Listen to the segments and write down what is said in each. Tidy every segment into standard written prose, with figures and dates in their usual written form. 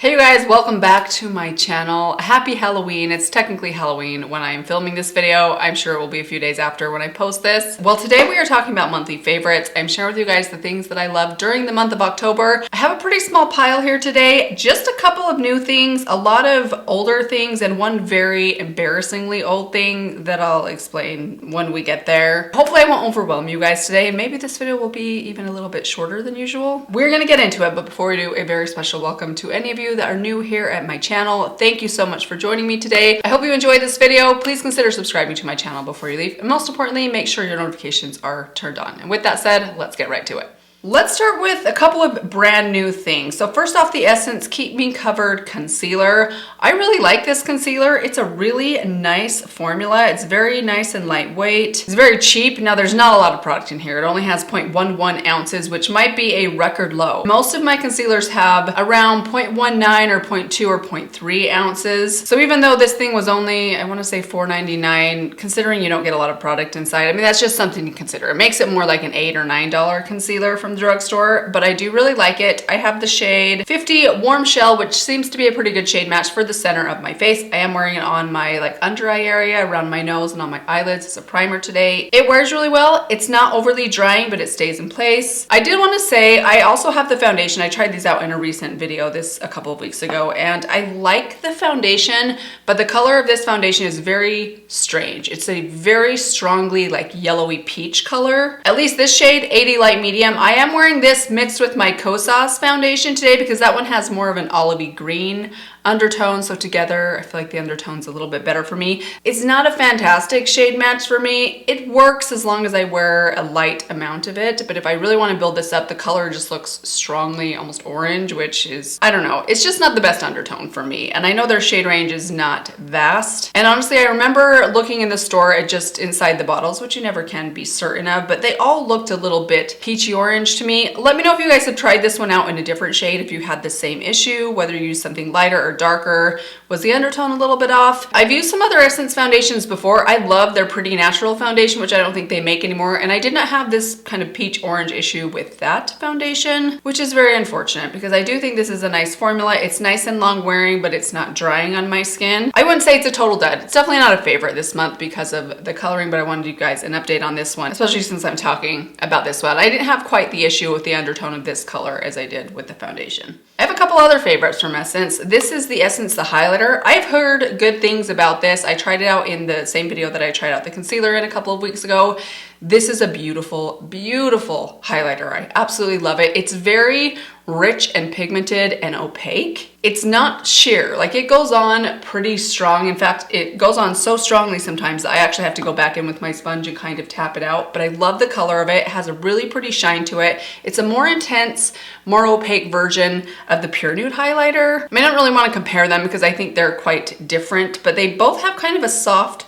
Hey you guys, welcome back to my channel. Happy Halloween. It's technically Halloween when I'm filming this video. I'm sure it will be a few days after when I post this. Well, today we are talking about monthly favorites. I'm sharing with you guys the things that I love during the month of October. I have a pretty small pile here today. Just a couple of new things, a lot of older things, and one very embarrassingly old thing that I'll explain when we get there. Hopefully I won't overwhelm you guys today, and maybe this video will be even a little bit shorter than usual. We're gonna get into it, but before we do, a very special welcome to any of you that are new here at my channel. Thank you so much for joining me today. I hope you enjoyed this video. Please consider subscribing to my channel before you leave. And most importantly, make sure your notifications are turned on. And with that said, let's get right to it. Let's start with a couple of brand new things. So first off, the Essence Keep Me Covered Concealer. I really like this concealer. It's a really nice formula. It's very nice and lightweight. It's very cheap. Now there's not a lot of product in here. It only has 0.11 ounces, which might be a record low. Most of my concealers have around 0.19 or 0.2 or 0.3 ounces. So even though this thing was only, I want to say $4.99, considering you don't get a lot of product inside, I mean, that's just something to consider. It makes it more like an $8 or $9 concealer from the drugstore, but I do really like it. I have the shade 50 Warm Shell, which seems to be a pretty good shade match for the center of my face. I am wearing it on my under eye area, around my nose, and on my eyelids as a primer today. It wears really well. It's not overly drying, but it stays in place. I did want to say I also have the foundation. I tried these out in a recent video a couple of weeks ago, and I like the foundation, but the color of this foundation is very strange. It's a very strongly yellowy peach color. At least this shade, 80 Light Medium. I am wearing this mixed with my Kosas foundation today because that one has more of an olivey green undertone, so together I feel like the undertone's a little bit better for me. It's not a fantastic shade match for me. It works as long as I wear a light amount of it, but if I really want to build this up, the color just looks strongly almost orange, which is, I don't know, it's just not the best undertone for me. And I know their shade range is not vast. And honestly, I remember looking in the store at just inside the bottles, which you never can be certain of, but they all looked a little bit peachy orange to me. Let me know if you guys have tried this one out in a different shade, if you had the same issue, whether you used something lighter or darker. Was the undertone a little bit off? I've used some other Essence foundations before. I love their Pretty Natural foundation, which I don't think they make anymore, and I did not have this kind of peach orange issue with that foundation, which is very unfortunate because I do think this is a nice formula. It's nice and long wearing, but it's not drying on my skin. I wouldn't say it's a total dud. It's definitely not a favorite this month because of the coloring, but I wanted you guys an update on this one, especially since I'm talking about this one. I didn't have quite the issue with the undertone of this color as I did with the foundation. I have a couple other favorites from Essence. This is the Essence The Highlighter. I've heard good things about this. I tried it out in the same video that I tried out the concealer in a couple of weeks ago. This is a beautiful, beautiful highlighter. I absolutely love it. It's very rich and pigmented and opaque. It's not sheer, it goes on pretty strong. In fact, it goes on so strongly sometimes that I actually have to go back in with my sponge and kind of tap it out, but I love the color of it. It has a really pretty shine to it. It's a more intense, more opaque version of the Pure Nude highlighter. I mean, I don't really want to compare them because I think they're quite different, but they both have kind of a soft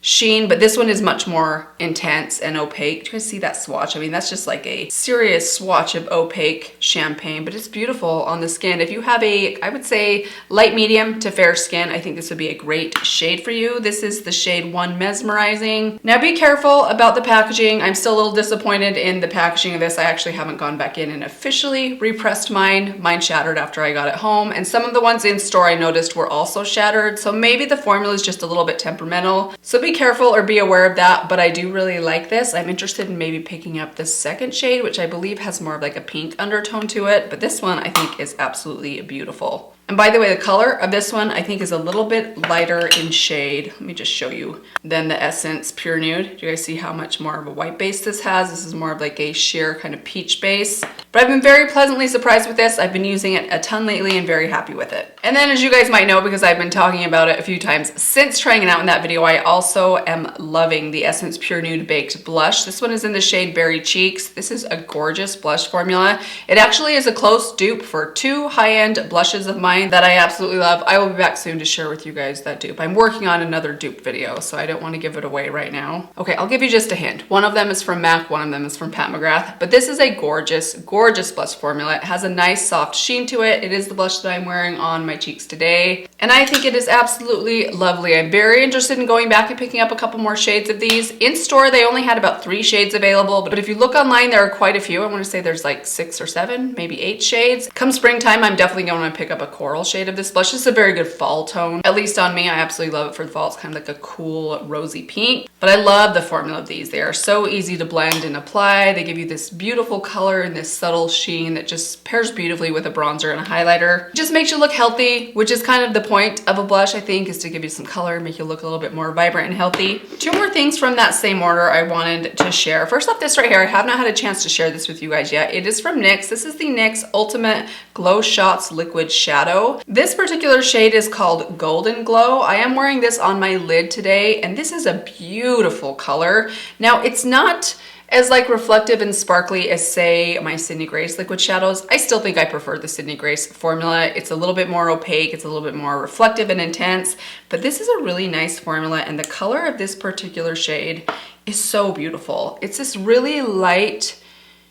sheen, but this one is much more intense and opaque. Do you guys see that swatch? I mean, that's just like a serious swatch of opaque champagne, but it's beautiful on the skin. If you have I would say light medium to fair skin, I think this would be a great shade for you. This is the shade 1 Mesmerizing. Now be careful about the packaging. I'm still a little disappointed in the packaging of this. I actually haven't gone back in and officially repressed mine. Mine shattered after I got it home, and some of the ones in store I noticed were also shattered, so maybe the formula is just a little bit temperamental. So be careful or be aware of that, but I do really like this. I'm interested in maybe picking up the second shade, which I believe has more of a pink undertone to it, but this one I think is absolutely beautiful. And by the way, the color of this one I think is a little bit lighter in shade. Let me just show you than the Essence Pure Nude. Do you guys see how much more of a white base this has? This is more of a sheer kind of peach base. But I've been very pleasantly surprised with this. I've been using it a ton lately and very happy with it. And then as you guys might know, because I've been talking about it a few times since trying it out in that video, I also am loving the Essence Pure Nude Baked Blush. This one is in the shade Berry Cheeks. This is a gorgeous blush formula. It actually is a close dupe for 2 high-end blushes of mine that I absolutely love. I will be back soon to share with you guys that dupe. I'm working on another dupe video, so I don't want to give it away right now. Okay, I'll give you just a hint. One of them is from MAC, one of them is from Pat McGrath, but this is a gorgeous, gorgeous blush formula. It has a nice soft sheen to it. It is the blush that I'm wearing on my cheeks today, and I think it is absolutely lovely. I'm very interested in going back and picking up a couple more shades of these. In store, they only had about 3 shades available, but if you look online, there are quite a few. I want to say there's 6 or 7, maybe 8 shades. Come springtime, I'm definitely going to pick up a coral shade of this blush. This is a very good fall tone, at least on me. I absolutely love it for the fall. It's kind of like a cool rosy pink, but I love the formula of these. They are so easy to blend and apply. They give you this beautiful color and this subtle sheen that just pairs beautifully with a bronzer and a highlighter. It just makes you look healthy, which is kind of the point of a blush, I think, is to give you some color, make you look a little bit more vibrant and healthy. Two more things from that same order I wanted to share. First off, this right here, I have not had a chance to share this with you guys yet. It is from NYX. This is the NYX Ultimate Glow Shots Liquid Shadow. This particular shade is called Golden Glow. I am wearing this on my lid today, and this is a beautiful color. Now, it's not as like reflective and sparkly as, say, my Sydney Grace liquid shadows. I still think I prefer the Sydney Grace formula. It's a little bit more opaque, it's a little bit more reflective and intense, but this is a really nice formula, and the color of this particular shade is so beautiful. It's this really light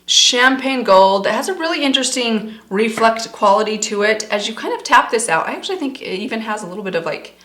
champagne gold that has a really interesting reflect quality to it. As you kind of tap this out, I actually think it even has a little bit of like,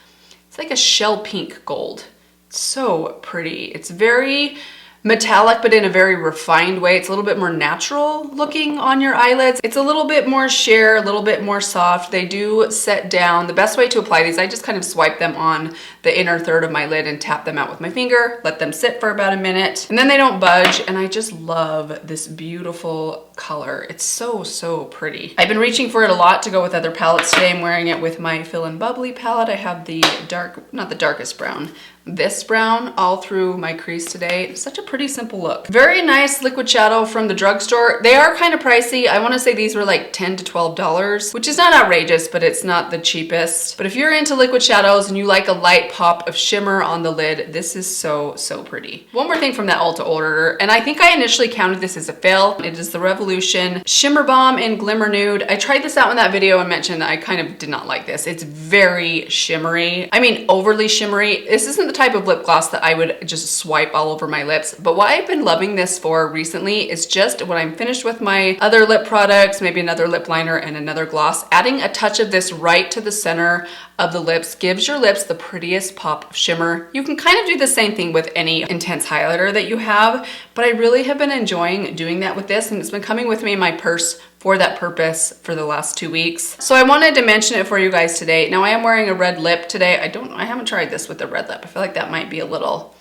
it's like a shell pink gold. It's so pretty. It's very metallic, but in a very refined way. It's a little bit more natural looking on your eyelids. It's a little bit more sheer, a little bit more soft. They do set down. The best way to apply these, I just kind of swipe them on the inner third of my lid and tap them out with my finger, let them sit for about a minute, and then they don't budge, and I just love this beautiful color. It's so, so pretty. I've been reaching for it a lot to go with other palettes today. I'm wearing it with my Fill and Bubbly palette. I have the dark, not the darkest brown, this brown all through my crease today. It's such a pretty simple look. Very nice liquid shadow from the drugstore. They are kind of pricey. I want to say these were like $10 to $12, which is not outrageous, but it's not the cheapest. But if you're into liquid shadows and you like a light pop of shimmer on the lid, this is so, so pretty. One more thing from that Ulta order, and I think I initially counted this as a fail. It is the Revolution Shimmer Balm in Glimmer Nude. I tried this out in that video and mentioned that I kind of did not like this. It's very shimmery. I mean, overly shimmery. This isn't the type of lip gloss that I would just swipe all over my lips. But what I've been loving this for recently is just when I'm finished with my other lip products, maybe another lip liner and another gloss, adding a touch of this right to the center of the lips gives your lips the prettiest pop of shimmer. You can kind of do the same thing with any intense highlighter that you have, but I really have been enjoying doing that with this, and it's been coming with me in my purse for that purpose for the last 2 weeks. So I wanted to mention it for you guys today. Now I am wearing a red lip today. I haven't tried this with the red lip. I feel like that might be a little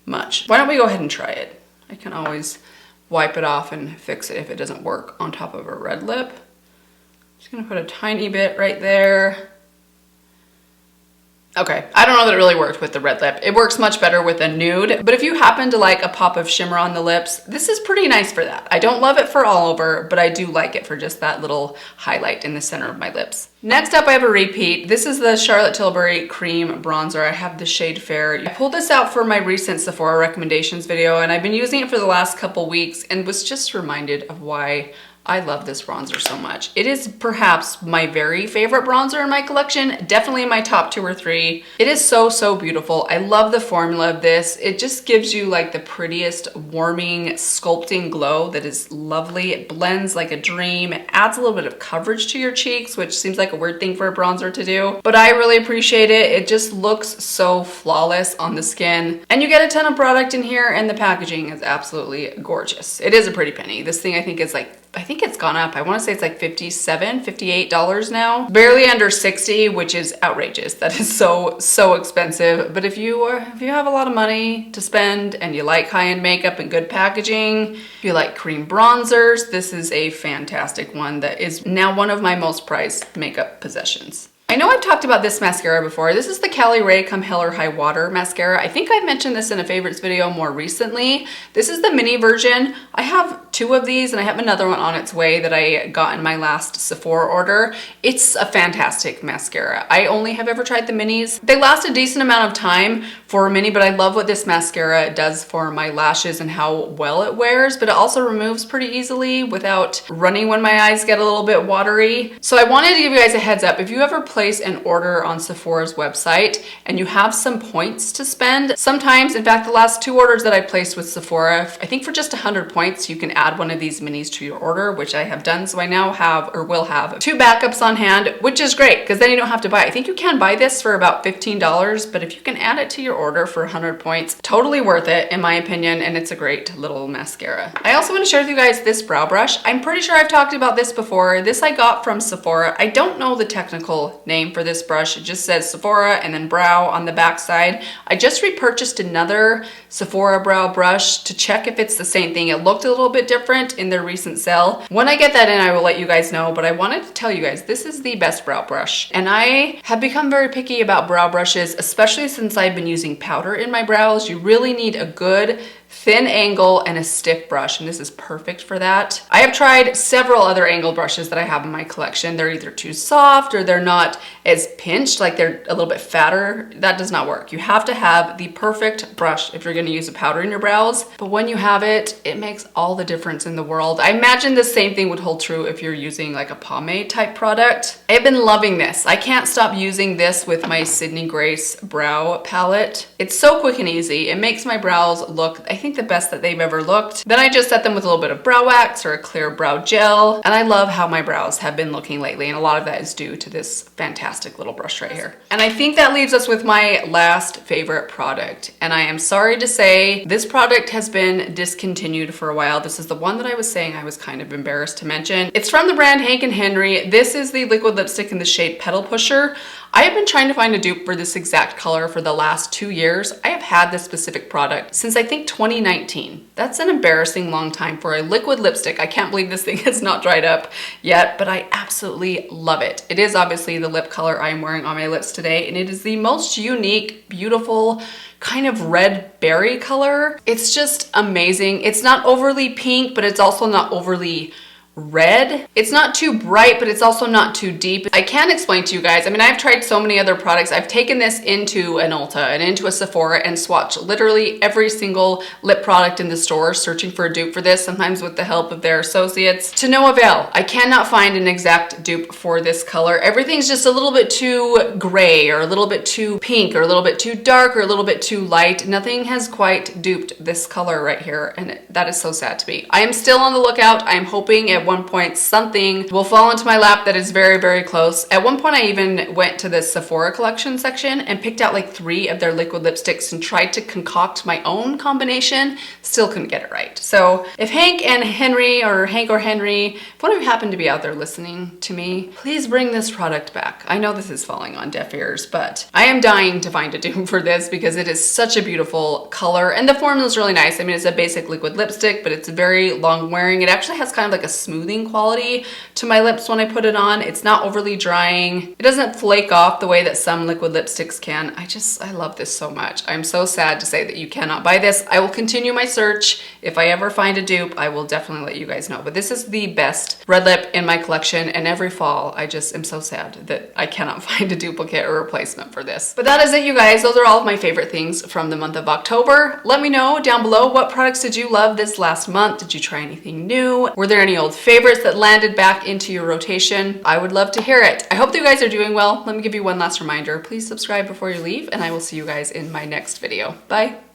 much. Why don't we go ahead and try it? I can always wipe it off and fix it if it doesn't work on top of a red lip. Just gonna put a tiny bit right there. Okay, I don't know that it really worked with the red lip. It works much better with a nude, but if you happen to like a pop of shimmer on the lips, this is pretty nice for that. I don't love it for all over, but I do like it for just that little highlight in the center of my lips. Next up, I have a repeat. This is the Charlotte Tilbury Cream Bronzer. I have the shade Fair. I pulled this out for my recent Sephora recommendations video, and I've been using it for the last couple weeks and was just reminded of why I love this bronzer so much. It is perhaps my very favorite bronzer in my collection, definitely in my top 2 or 3. It is so, so beautiful. I love the formula of this. It just gives you like the prettiest warming, sculpting glow that is lovely. It blends like a dream. It adds a little bit of coverage to your cheeks, which seems like a weird thing for a bronzer to do, but I really appreciate it. It just looks so flawless on the skin, and you get a ton of product in here, and the packaging is absolutely gorgeous. It is a pretty penny. This thing I think is like, I think it's gone up. I want to say it's like $57, $58 now. Barely under 60, which is outrageous. That is so, so expensive. But if you have a lot of money to spend and you like high-end makeup and good packaging, if you like cream bronzers, this is a fantastic one that is now one of my most prized makeup possessions. I know I've talked about this mascara before. This is the Cali Ray Come Hell or High Water mascara. I think I've mentioned this in a favorites video more recently. This is the mini version. I have 2 of these, and I have another one on its way that I got in my last Sephora order. It's a fantastic mascara. I only have ever tried the minis. They last a decent amount of time for a mini, but I love what this mascara does for my lashes and how well it wears, but it also removes pretty easily without running when my eyes get a little bit watery. So I wanted to give you guys a heads up. If you ever place an order on Sephora's website and you have some points to spend, sometimes, in fact, the last 2 orders that I placed with Sephora, I think for just 100 points, you can add add one of these minis to your order, which I have done. So I now have, or will have, 2 backups on hand, which is great because then you don't have to buy it. I think you can buy this for about $15, but if you can add it to your order for 100 points, totally worth it in my opinion, and it's a great little mascara. I also want to share with you guys this brow brush. I'm pretty sure I've talked about this before. This I got from Sephora. I don't know the technical name for this brush. It just says Sephora and then brow on the back side. I just repurchased another Sephora brow brush to check if it's the same thing. It looked a little bit different in their recent sale. When I get that in, I will let you guys know, but I wanted to tell you guys this is the best brow brush. And I have become very picky about brow brushes, especially since I've been using powder in my brows. You really need a good thin angle and a stiff brush, and this is perfect for that. I have tried several other angle brushes that I have in my collection. They're either too soft or they're not as pinched, like they're a little bit fatter. That does not work. You have to have the perfect brush if you're going to use a powder in your brows, but when you have it, it makes all the difference in the world. I imagine the same thing would hold true if you're using like a pomade type product. I've been loving this. I can't stop using this with my Sydney Grace brow palette. It's so quick and easy. It makes my brows look, I think, the best that they've ever looked. Then I just set them with a little bit of brow wax or a clear brow gel, and I love how my brows have been looking lately, and a lot of that is due to this fantastic little brush right here. And I think that leaves us with my last favorite product, and I am sorry to say this product has been discontinued for a while. This is the one that I was saying I was kind of embarrassed to mention. It's from the brand Hank & Henry. This is the liquid lipstick in the shade Petal Pusher. I have been trying to find a dupe for this exact color for the last 2 years. I have had this specific product since I think 2019. That's an embarrassing long time for a liquid lipstick. I can't believe this thing has not dried up yet, but I absolutely love it. It is obviously the lip color I am wearing on my lips today, and it is the most unique, beautiful, kind of red berry color. It's just amazing. It's not overly pink, but it's also not overly red. It's not too bright, but it's also not too deep. I can't explain to you guys. I mean, I've tried so many other products. I've taken this into an Ulta and into a Sephora and swatched literally every single lip product in the store searching for a dupe for this, sometimes with the help of their associates, to no avail. I cannot find an exact dupe for this color. Everything's just a little bit too gray or a little bit too pink or a little bit too dark or a little bit too light. Nothing has quite duped this color right here, and that is so sad to me. I am still on the lookout. I am hoping at one point something will fall into my lap that is very, very close. At one point I even went to the Sephora collection section and picked out like 3 of their liquid lipsticks and tried to concoct my own combination. Still couldn't get it right. So if Hank and Henry, or Hank or Henry, if one of you happen to be out there listening to me, please bring this product back. I know this is falling on deaf ears, but I am dying to find a dupe for this because it is such a beautiful color, and the formula is really nice. I mean, it's a basic liquid lipstick, but it's very long wearing. It actually has kind of like a smoothing quality to my lips when I put it on. It's not overly drying. It doesn't flake off the way that some liquid lipsticks can. I love this so much. I'm so sad to say that you cannot buy this. I will continue my search. If I ever find a dupe, I will definitely let you guys know. But this is the best red lip in my collection, and every fall I just am so sad that I cannot find a duplicate or replacement for this. But that is it, you guys. Those are all of my favorite things from the month of October. Let me know down below, what products did you love this last month? Did you try anything new? Were there any old favorites that landed back into your rotation? I would love to hear it. I hope that you guys are doing well. Let me give you one last reminder. Please subscribe before you leave, and I will see you guys in my next video. Bye.